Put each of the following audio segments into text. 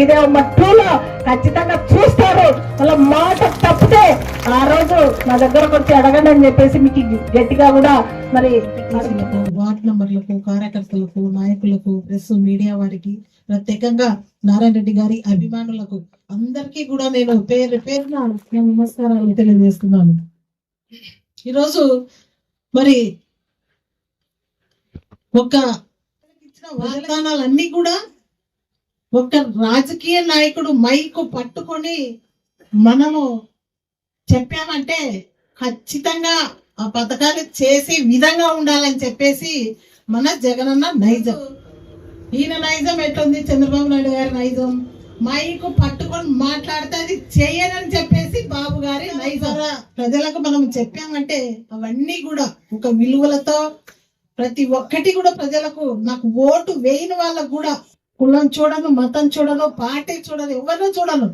శ్రీదేవమ్మ 2లో ఖచ్చితంగా చూస్తారు. వాళ్ళ మాట తప్పితే ఆ రోజు నా దగ్గరకు వచ్చి అడగండి అని చెప్పేసి మీకు గట్టిగా కూడా మరి వార్డు మెంబర్లకు, కార్యకర్తలకు, నాయకులకు, ప్రెస్ మీడియా వారికి, ప్రత్యేకంగా నారాయణ రెడ్డి గారి అభిమానులకు అందరికీ కూడా నేను పేరు పేరున నమస్కారాలు తెలియజేస్తున్నాను. ఈరోజు మరి ఒక ఇచ్చిన వాగ్దానాలన్నీ కూడా ఒక రాజకీయ నాయకుడు మైకు పట్టుకొని మనము చెప్పామంటే ఖచ్చితంగా ఆ పథకాలు చేసే విధంగా ఉండాలని చెప్పేసి మన జగనన్న నైజం. ఈయన నైజం ఎట్లుంది, చంద్రబాబు నాయుడు గారి నైజం మైకు పట్టుకొని మాట్లాడితే అది చేయనని చెప్పేసి బాబు గారి నైజం. ప్రజలకు మనం చెప్పామంటే అవన్నీ కూడా ఒక విలువలతో ప్రతి ఒక్కటి కూడా ప్రజలకు, నాకు ఓటు వేయని వాళ్ళకు కూడా కులం చూడను, మతం చూడను, పార్టీ చూడను, ఎవరినో చూడను,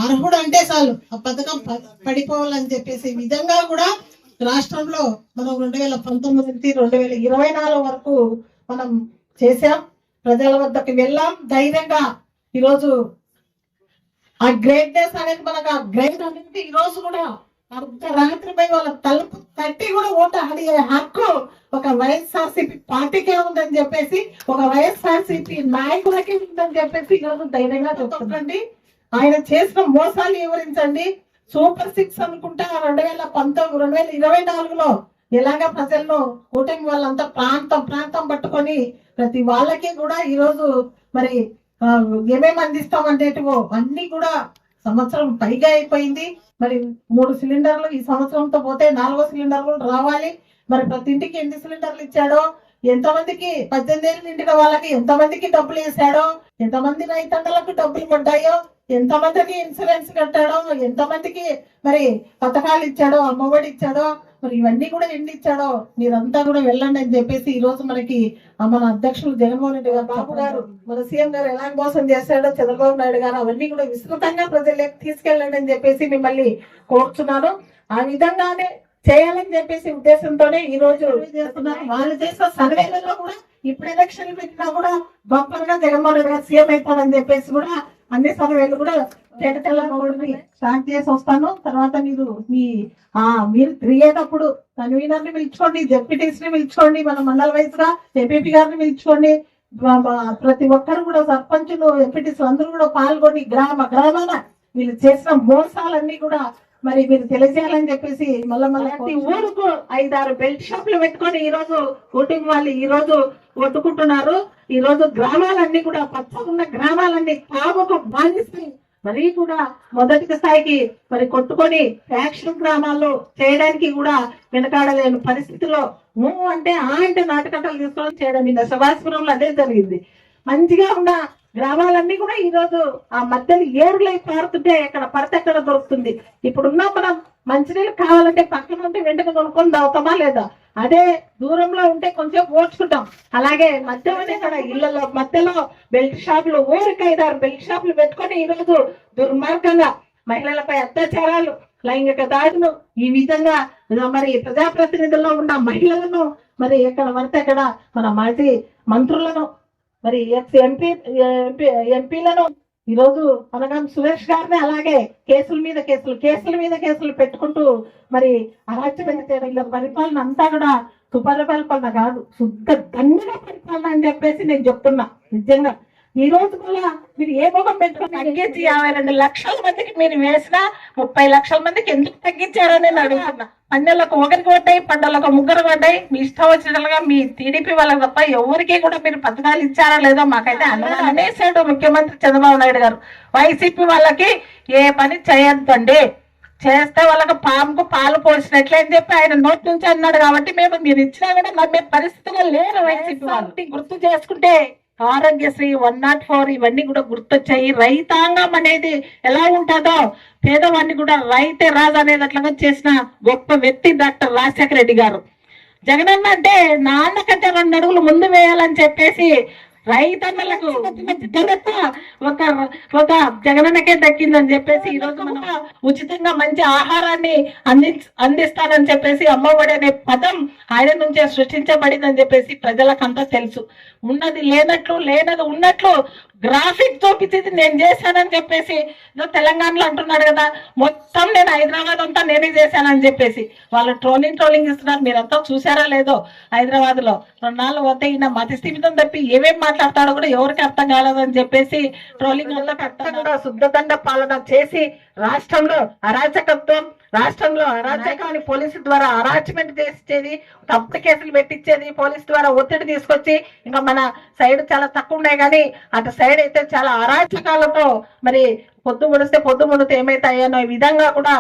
అర్హుడు అంటే చాలు ఆ పథకం పడిపోవాలని చెప్పేసి విధంగా కూడా రాష్ట్రంలో మనం 2019 నుంచి 2024 వరకు మనం చేశాం. ప్రజల వద్దకు వెళ్ళాం ధైర్యంగా. ఈరోజు ఆ గ్రేట్నెస్ అనేది మనకు, ఆ గ్రేట్ అనేది ఈరోజు కూడా అర్ధరాత్రిపై వాళ్ళ తలుపు తట్టి కూడా ఓటు అడిగే హక్కు ఒక వైఎస్ఆర్సీపీ పార్టీకే ఉందని చెప్పేసి, ఒక వైఎస్ఆర్సీపీ నాయకులకి ఉందని చెప్పేసి ఈరోజు ధైర్యంగా చెప్తుందండి. ఆయన చేసిన మోసాలు వివరించండి. సూపర్ 6 అనుకుంటా 2024లో ఎలాగా ప్రజలను కూటమి వాళ్ళంతా ప్రాంతం పట్టుకొని ప్రతి వాళ్ళకి కూడా ఈరోజు మరి ఏమేమి అందిస్తామంటేటివో అన్ని కూడా సంవత్సరం పైగా అయిపోయింది. మరి 3 సిలిండర్లు ఈ సంవత్సరంతో పోతే 4వ సిలిండర్ కూడా రావాలి. మరి ప్రతి ఇంటికి ఎన్ని సిలిండర్లు ఇచ్చాడో, ఎంతమందికి 18 ఏళ్ళు నిండిన వాళ్ళకి ఎంతమందికి డబ్బులు వేసాడో, ఎంతమంది రైతన్నలకు డబ్బులు పడ్డాయో, ఎంతమందికి ఇన్సూరెన్స్ కట్టాడో, ఎంతమందికి మరి పథకాలు ఇచ్చాడో, అమ్మఒడి ఇచ్చాడో, మరి ఇవన్నీ కూడా ఎన్ని ఇచ్చాడో మీరంతా కూడా వెళ్ళండి అని చెప్పేసి ఈ రోజు మనకి మన అధ్యక్షులు జగన్మోహన్ రెడ్డి గారు, బాబు గారు, మన సీఎం గారు ఎలా మోసం చేశాడో, చంద్రబాబు నాయుడు గారు అవన్నీ కూడా విస్తృతంగా ప్రజలకు తీసుకెళ్ళండి అని చెప్పేసి మిమ్మల్ని కోరుతున్నాను. ఆ విధంగానే చేయాలని చెప్పేసి ఉద్దేశంతోనే ఈ రోజు చేస్తున్నారు. వాళ్ళు చేసిన సర్వేలలో కూడా ఇప్పుడు ఎలక్షన్లు పెట్టినా కూడా గొప్పగా జగన్మోహన్ రెడ్డి గారు సీఎం అవుతారని చెప్పేసి కూడా అన్ని సర్వేలు కూడా తెల్లగొండి స్టార్ట్ చేసి వస్తాను. తర్వాత మీరు తిరిగేటప్పుడు కన్వీనర్ ని పిలుచుకోండి, జెడ్పీటీస్ ని పిలుచుకోండి, మన మండల వైస్ గా ఎంపీపీ గారిని పిలుచుకోండి, ప్రతి ఒక్కరు కూడా సర్పంచులు, ఎంపీటీస్ అందరూ కూడా పాల్గొని గ్రామాన వీళ్ళు చేసిన మోసాలన్నీ కూడా మరి మీరు తెలియజేయాలని చెప్పేసి మళ్ళీ ఊరుకు 5-6 బెల్ట్ షాపులు పెట్టుకొని ఈ రోజు ఓటింగ్ వాళ్ళు ఈ రోజు ఒట్టుకుంటున్నారు. ఈ రోజు గ్రామాలన్నీ కూడా పచ్చగున్న గ్రామాలన్నీ తాగుకు బాధిస్తాయి. మరీ కూడా మొదటి స్థాయికి మరి కొట్టుకొని ఫ్యాక్షన్ గ్రామాల్లో చేయడానికి కూడా వెనకాడలేని పరిస్థితిలో అంటే నాటకట్టలు తీసుకొని చేయడం నిన్న శభాస్పురంలో అదే జరిగింది. మంచిగా ఉన్న గ్రామాలన్నీ కూడా ఈ రోజు ఆ మధ్యలో ఏరులై పారుతుంటే ఎక్కడ పడితే ఎక్కడ దొరుకుతుంది. ఇప్పుడున్న మనం మంచినీళ్ళు కావాలంటే పక్కన ఉంటే వెంటనే కొనుక్కొని తాగుతామా లేదా? అదే దూరంలో ఉంటే కొంచెం ఓడ్చుకుంటాం. అలాగే మధ్యలోనే ఇక్కడ ఇళ్లలో మధ్యలో బెల్ట్ షాపులు, ఊరికి 5-6 బెల్ట్ షాపులు పెట్టుకొని ఈ రోజు దుర్మార్గంగా మహిళలపై అత్యాచారాలు, లైంగిక దాడులు, ఈ విధంగా మరి ప్రజాప్రతినిధుల్లో ఉన్న మహిళలను మరి ఎక్కడ పడితే అక్కడ మన మాజీ మంత్రులను, మరి ఎంపీలను ఈరోజు అనగానే సురేష్ గారిని అలాగే కేసుల మీద కేసులు పెట్టుకుంటూ మరి అరాచకం చేయడం, పరిపాలన అంతా కూడా సుపరిపాలన కాదు, శుద్ధ దండగా పరిపాలన అని చెప్పేసి నేను చెప్తున్నా. నిజంగా ఈ రోజు కూడా మీరు ఏ ముఖం పెట్టుకుని తగ్గించి 52 లక్షల మందికి మీరు వేసినా 30 లక్షల మందికి ఎందుకు తగ్గించారని నేను అడుగుతున్నా. పన్నెలకు 1 పడ్డాయి, పండలకు 3 పడ్డాయి. మీ ఇష్టం వచ్చినట్లుగా మీ టీడీపీ వాళ్ళకి తప్ప ఎవరికి కూడా మీరు పథకాలు ఇచ్చారా లేదో మాకైతే అనేసాడు ముఖ్యమంత్రి చంద్రబాబు నాయుడు గారు. వైసీపీ వాళ్ళకి ఏ పని చేయొద్దండి, చేస్తే వాళ్ళకి పాముకు పాలు పోసినట్లే అని చెప్పి ఆయన నోటి నుంచి అన్నాడు. కాబట్టి మేము మీరు ఇచ్చినా కూడా నమ్మే పరిస్థితిగా లేరు వైసీపీ వాళ్ళకి. గుర్తు చేసుకుంటే ఆరోగ్యశ్రీ, 104 ఇవన్నీ కూడా గుర్తొచ్చాయి. రైతాంగం అనేది ఎలా ఉంటుందో, పేదవాడిని కూడా రైతే రాజు అనేది అట్లాగా చేసిన గొప్ప వ్యక్తి డాక్టర్ రాజశేఖర రెడ్డి గారు. జగనన్న అంటే నాన్న కంటే 2 అడుగులు ముందు వేయాలని చెప్పేసి రైతన్నలకు ఒక జగనన్నకే దక్కిందని చెప్పేసి ఈ రోజు మనం ఉచితంగా మంచి ఆహారాన్ని అందిస్తానని చెప్పేసి అమ్మఒడి అనే పదం ఆయన నుంచే సృష్టించబడిందని చెప్పేసి ప్రజలకంతా తెలుసు. ఉన్నది లేనట్లు, లేనది ఉన్నట్లు గ్రాఫిక్ చూపించేది నేను చేశానని చెప్పేసి ఏదో తెలంగాణలో అంటున్నాడు కదా, మొత్తం నేను హైదరాబాద్ అంతా నేనే చేశానని చెప్పేసి వాళ్ళు ట్రోలింగ్ ఇస్తున్నారు. మీరంతా చూసారా లేదో, హైదరాబాద్ లో 2 నాళ్ళు పోతే ఈయన మతి స్థిమితం తప్పి ఏమేం మాట్లాడతాడో కూడా ఎవరికి అర్థం కాలేదని చెప్పేసి ట్రోలింగ్ వల్ల కూడా శుద్ధదండ పాలన చేసి రాష్ట్రంలో అరాచకత్వం, రాష్ట్రంలో అరాచకాన్ని పోలీసు ద్వారా అరాచ్మెంట్ చేసేది, తప్పుడు కేసులు పెట్టించేది, పోలీసు ద్వారా ఒత్తిడి తీసుకొచ్చి, ఇంకా మన సైడ్ చాలా తక్కువ ఉన్నాయి కానీ అటు సైడ్ అయితే చాలా అరాచకాలతో మరి పొద్దు ముడితే ఏమైతాయనో ఈ విధంగా కూడా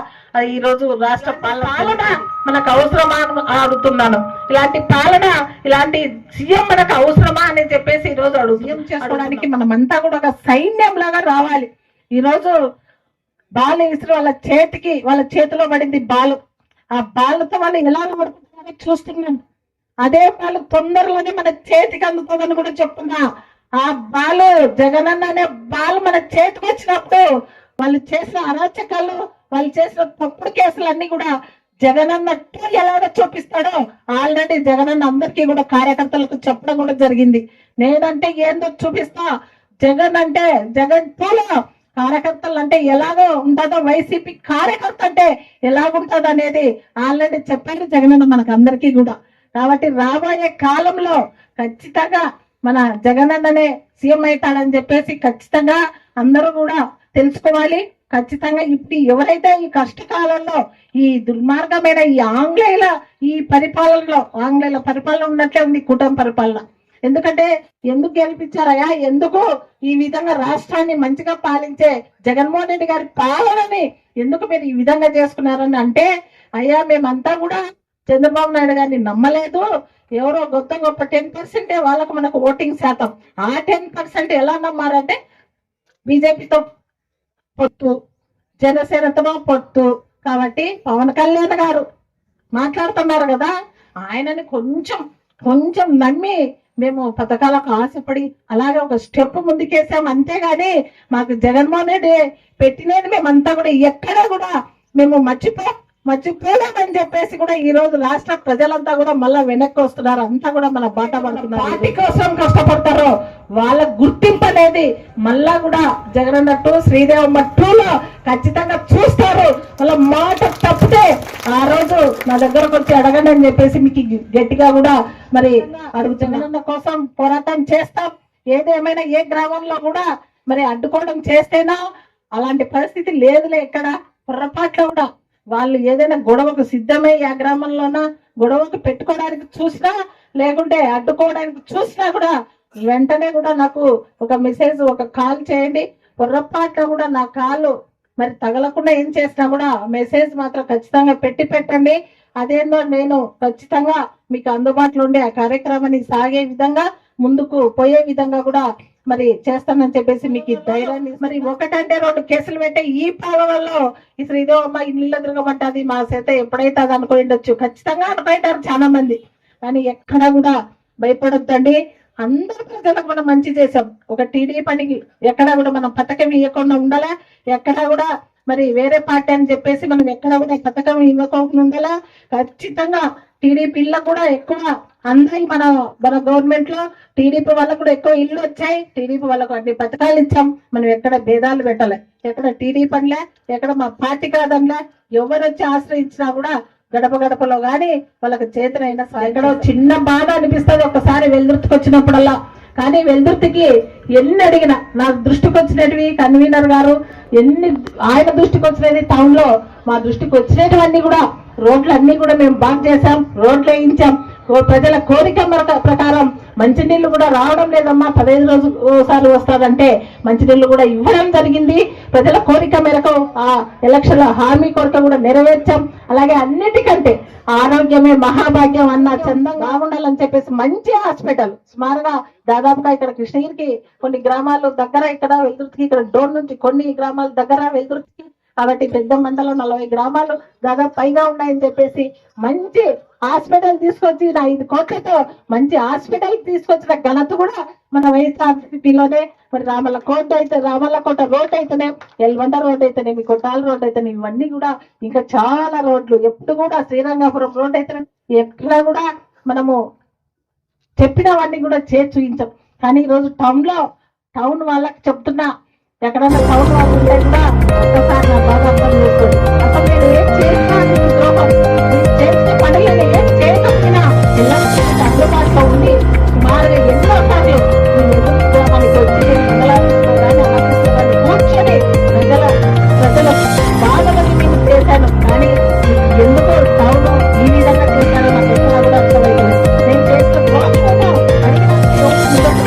ఈ రోజు రాష్ట్ర పాలన మనకు అవసరమా అని అడుగుతున్నాను. ఇలాంటి పాలన, ఇలాంటి సీఎం మనకు అవసరమా అని చెప్పేసి ఈ రోజు సీఎం చేసుకోవడానికి మనమంతా కూడా ఒక సైన్యం లాగా రావాలి. ఈ రోజు బాల్ విసిరి వాళ్ళ చేతిలో పడింది బాలు. ఆ బాలుతో వాళ్ళు ఎలా పడుతున్నారని చూస్తున్నాం. అదే బాలు తొందరలోనే మన చేతికి అందుతుందని కూడా చెప్తున్నా. ఆ బాలు జగనన్న అనే బాలు మన చేతికి వచ్చినప్పుడు వాళ్ళు చేసిన అరాచకాలు, వాళ్ళు చేసిన తప్పుడు కేసులన్నీ కూడా జగనన్న ఎలాగో చూపిస్తాడో ఆల్రెడీ జగనన్న అందరికీ కూడా కార్యకర్తలకు చెప్పడం కూడా జరిగింది. నేనంటే ఏందో చూపిస్తా, జగన్ పూల కార్యకర్తలు అంటే ఎలాగో ఉంటుందో, వైసీపీ కార్యకర్త అంటే ఎలాగుంటది అనేది ఆల్రెడీ చెప్పారు జగనన్న మనకు అందరికీ కూడా. కాబట్టి రాబోయే కాలంలో ఖచ్చితంగా మన జగనన్ననే సీఎం అవుతాడని చెప్పేసి ఖచ్చితంగా అందరూ కూడా తెలుసుకోవాలి. ఖచ్చితంగా ఇప్పుడు ఎవరైతే ఈ కష్టకాలంలో ఈ దుర్మార్గమైన ఈ ఆంగ్లేయుల పరిపాలన ఉన్నట్లే ఉంది కూటమి పరిపాలన. ఎందుకంటే ఎందుకు గెలిపించారయ్యా, ఎందుకు ఈ విధంగా రాష్ట్రాన్ని మంచిగా పాలించే జగన్మోహన్ రెడ్డి గారి పాలనని ఎందుకు మీరు ఈ విధంగా చేసుకున్నారని అంటే, అయ్యా మేమంతా కూడా చంద్రబాబు నాయుడు గారిని నమ్మలేదు, ఎవరో గొప్ప 10% వాళ్ళకు మనకు ఓటింగ్ శాతం. ఆ 10% ఎలా నమ్మారంటే బీజేపీతో పొత్తు, జనసేనతో పొత్తు. కాబట్టి పవన్ కళ్యాణ్ గారు మాట్లాడుతున్నారు కదా, ఆయనని కొంచెం నమ్మి మేము పథకాలకు ఆశపడి అలాగే ఒక స్టెప్ ముందుకేసాం. అంతేగాని మాకు జగన్మోహన్ రెడ్డి పెట్టినది మేమంతా కూడా ఎక్కడా కూడా మేము మర్చిపోలేమని చెప్పేసి కూడా ఈ రోజు రాష్ట్ర ప్రజలంతా కూడా మళ్ళా వెనక్కి వస్తున్నారు. అంతా కూడా మన బాట పడుతున్నారు. పార్టీ కోసం కష్టపడతారో వాళ్ళ గుర్తింపు అనేది మళ్ళా కూడా జగనన్న 2, శ్రీదేవమ్మ 2లో ఖచ్చితంగా చూస్తారు. వాళ్ళ మాట తప్పితే ఆ రోజు నా దగ్గరకు వచ్చి అడగండి అని చెప్పేసి మీకు గట్టిగా కూడా మరి జగనన్న కోసం పోరాటం చేస్తాం. ఏదేమైనా ఏ గ్రామంలో కూడా మరి అడ్డుకోవడం చేస్తేనా అలాంటి పరిస్థితి లేదులే. ఎక్కడ పొరపాట్లో కూడా వాళ్ళు ఏదైనా గొడవకు సిద్ధమై ఆ గ్రామంలోన గొడవకు పెట్టుకోవడానికి చూసినా లేకుంటే అడ్డుకోవడానికి చూసినా కూడా వెంటనే కూడా నాకు ఒక మెసేజ్, ఒక కాల్ చేయండి. పొరపాటున కూడా నా కాలు మరి తగలకుండా ఏం చేసినా కూడా మెసేజ్ మాత్రం ఖచ్చితంగా పెట్టండి. అదేందో నేను ఖచ్చితంగా మీకు అందుబాటులో ఉండే ఆ కార్యక్రమాన్ని సాగే విధంగా, ముందుకు పోయే విధంగా కూడా మరి చేస్తానని చెప్పేసి మీకు ధైర్యాన్ని. మరి 1-2 కేసులు పెట్టే ఈ పాలనలో ఈ శ్రీదేవమ్మ ఇల్లు తిరగబడ్డది మా చేత ఎప్పుడైతే అది అనుకోండొచ్చు, ఖచ్చితంగా అనుకుంటారు చాలా మంది. కానీ ఎక్కడ కూడా భయపడొద్దండి. అందరు ప్రజలకు మనం మంచి చేసాం. ఒక టీడీ పనికి ఎక్కడా కూడా మనం పథకం ఇవ్వకుండా ఉండాలా, ఎక్కడా కూడా మరి వేరే పార్టీ అని చెప్పేసి మనం ఎక్కడ కూడా పథకం ఇవ్వకుండా ఉండాలా. ఖచ్చితంగా టీడీపీ ఇళ్ళకు కూడా ఎక్కువ అందరి మన గవర్నమెంట్ లో టీడీపీ వాళ్ళకు కూడా ఎక్కువ ఇల్లు వచ్చాయి. టీడీపీ వాళ్ళకు అన్ని పథకాలు ఇచ్చాం. మనం ఎక్కడ భేదాలు పెట్టలే, ఎక్కడ టీడీపీ అనలే, ఎక్కడ మా పార్టీ కాదనలే. ఎవరు వచ్చి ఆశ్రయించినా కూడా గడపలో గాని వాళ్ళకి చేతనైనా ఎక్కడో చిన్న బాధ అనిపిస్తుంది ఒకసారి వెల్దుర్తికి వచ్చినప్పుడల్లా. కానీ వెల్దుర్తికి ఎన్ని అడిగినా నా దృష్టికి వచ్చినవి కన్వీనర్ గారు ఆయన దృష్టికి వచ్చినది టౌన్ లో మా దృష్టికి వచ్చినటువన్నీ కూడా రోడ్లన్నీ కూడా మేము బాగు చేశాం, రోడ్లు వేయించాం. ప్రజల కోరిక ప్రకారం మంచినీళ్లు కూడా రావడం లేదమ్మా, 15 రోజులు ఓసారి వస్తాదంటే మంచినీళ్లు కూడా ఇవ్వడం జరిగింది. ప్రజల కోరిక మేరకు ఆ ఎలక్షన్ హామీ కోరిక కూడా నెరవేర్చాం. అలాగే అన్నిటికంటే ఆరోగ్యమే మహాభాగ్యం అన్న చందం బాగుండాలని చెప్పేసి మంచి హాస్పిటల్ సుమారుగా దాదాపుగా ఇక్కడ కృష్ణగిరికి కొన్ని గ్రామాలు దగ్గర, ఇక్కడ వెల్దుర్తికి ఇక్కడ డోర్ నుంచి కొన్ని గ్రామాల దగ్గర వెల్దుర్తికి, కాబట్టి పెద్ద మండలం 40 గ్రామాలు దాదాపు పైగా ఉన్నాయని చెప్పేసి మంచి హాస్పిటల్ తీసుకొచ్చి 5 కోట్లతో మంచి హాస్పిటల్ తీసుకొచ్చిన ఘనత కూడా మన వైఎస్ఆర్సీపీలోనే. మరి రామల్లకోట రోడ్ అయితేనే, ఎల్వండ రోడ్ అయితేనే, మీ కొట్టాల రోడ్ అయితేనే, ఇవన్నీ కూడా ఇంకా చాలా రోడ్లు ఎప్పుడు కూడా శ్రీరంగాపురం రోడ్ అయితేనే ఎక్కడ కూడా మనము చెప్పినవన్నీ కూడా చేసి చూపించాం. కానీ ఈరోజు టౌన్ లో టౌన్ వాళ్ళకి చెప్తున్నా, ఎక్కడన్నా టౌన్ వాళ్ళు ఉంటే కూడా ఒక్కసారి నా బాగా అర్థం చేసుకోండి. అసలు నేను ఏం చేసినా నీకు ద్రోహం, నేను చేసిన పనులను ఏం చేయకపోయినా ఎల్లరికీ అందుబాటులో ఉండి సుమారుగా ఎన్నో సార్లు నేను ఎదుర్కోవడానికి వచ్చి నేను మండలాల్లో కానీ ఆఫీసులో కానీ కూర్చొని ప్రజల బాధలని నేను చేశాను. కానీ ఎందుకు టౌన్ ఈ విధంగా చేశానో నాకు ఎక్కడ కూడా అర్థమైంది. నేను చేసిన ద్రోహం అడిగిన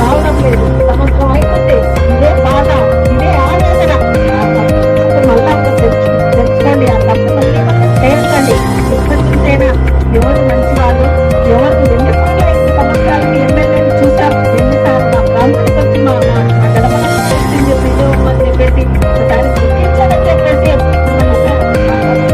రావడం లేదు. సంవత్సరం అయిపోతే ఇదే బాధ, ఇదే ఆవేదన. ఆ తప్పు మళ్ళా తెలుసుకోండి, ఆ తప్పు మళ్ళీ చేయకండి. ఎప్పటి నుంచైనా ఎవరు మంచి వాళ్ళు, ఎవరు ఎన్నిసార్లు 5 సంవత్సరాలకి ఎమ్మెల్యేని చూశారు, ఎన్నిసార్లు మా ప్రాంతానికి వచ్చి మా గడపల అని చెప్పేసి ఒకసారి గుర్తించాలని చెప్పేసి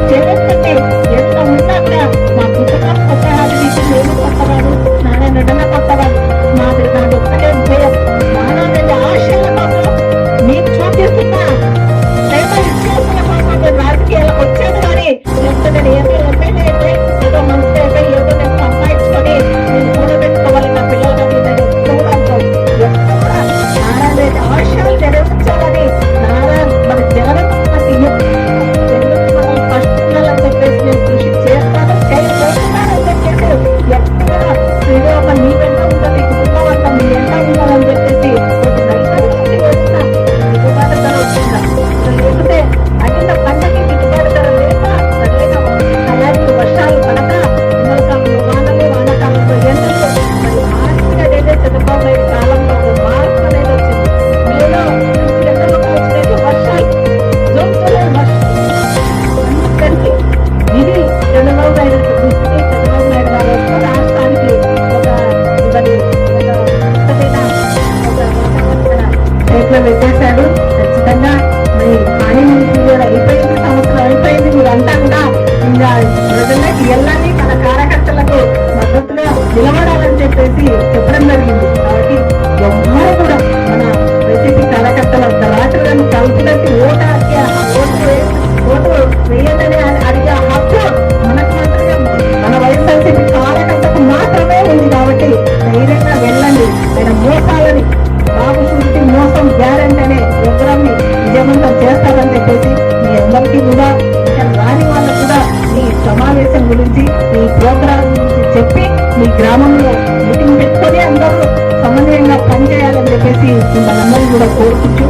చేస్తే ఎంత ఉన్నా కూడా మా పుస్తకం కొత్తవాడు, నీకు నేను కొత్తవాడు, నాన్న నడన కొత్తవాడు, నాది ఒక్కటే ఉద్యోగం. నాన్న ఆశల కోసం నీకు చూపిస్తున్నా ప్రేమ ఇచ్చేసిన కోసం నేను రాజకీయాలకు వచ్చాను. కానీ లేకపోతే నేను ఏదో ఎమ్మెల్యే అయితే ఏదో మంత్రి అయితే ఏదో నేను సంపాదించుకొని నేను కూడబెట్టుకోవాలి నా పిల్లల మీద చూడాలి. ఎప్పుడు కూడా నారాయణ ఆశయాలు నెరవేర్చాలని మన జగన్ ఫస్ట్ ఉండాలని చెప్పేసి నేను కృషి చేస్తాను, చేయబోతున్నానని చెప్పేసి ఎక్కడ ఏదో ఒక నీ వెంట ఉంటుంది, కుటుంబం అంతా నీ వెంట ఉండాలని చెప్పేసి లేకపోతే అడిగిన పంటకి గిట్టుబాటు ధర లేక సరైన అలాంటి వర్షాలు పడక ఎండాకాలంలో వానలు, వానాకాలంలో ఎండలు, మరి మార్పుగా ఏదైతే చంద్రబాబు నాయుడు కాలంలో ఒక మార్పు అనేది వచ్చింది. మేలో ఎండలు కాల్చినట్టు వర్షాలు, జూన్ జూలై వర్షాలు అందుకని ఇది చంద్రబాబు నాయుడు దృష్టికి చంద్రబాబు నాయుడు గారు వస్తూ రాష్ట్రానికి ఒక చేతిలో పెట్టేశాడు. ఖచ్చితంగా మరి పని పీరియడ్ అయిపోయింది, సంవత్సరం అయిపోయింది. మీరంతా కూడా ఇంకా ప్రజల్లోకి వెళ్ళాలి, మన కార్యకర్తలకు మద్దతుగా నిలబడాలని చెప్పేసి చెప్పడం జరిగింది. కాబట్టి ఎవ్వరూ కూడా మన వైసీపీ కార్యకర్తల రాత్రులను కలుపుదట్టి ఓటు వేయాలని అడిగే హక్కు మనకు మాత్రమే ఉంది, మన వైఎస్ఆర్సీపీ కార్యకర్తకు మాత్రమే ఉంది. కాబట్టి ధైర్యంగా వెళ్ళండి. ఆయన మోసాలని బాబు చూసి మోసం గ్యారెంటీ అనే ప్రోగ్రామ్ ని విజయవంతం చేస్తారని చెప్పేసి మీ అందరికీ కూడా, ఇంకా రాని వాళ్ళకు కూడా ఈ సమావేశం గురించి, ఈ ప్రోగ్రాం గురించి చెప్పి మీ గ్రామంలో మీటింగ్ పెట్టుకొని అందరూ సమన్వయంగా పనిచేయాలని చెప్పేసి మనందరూ కూడా కోరుకుంటూ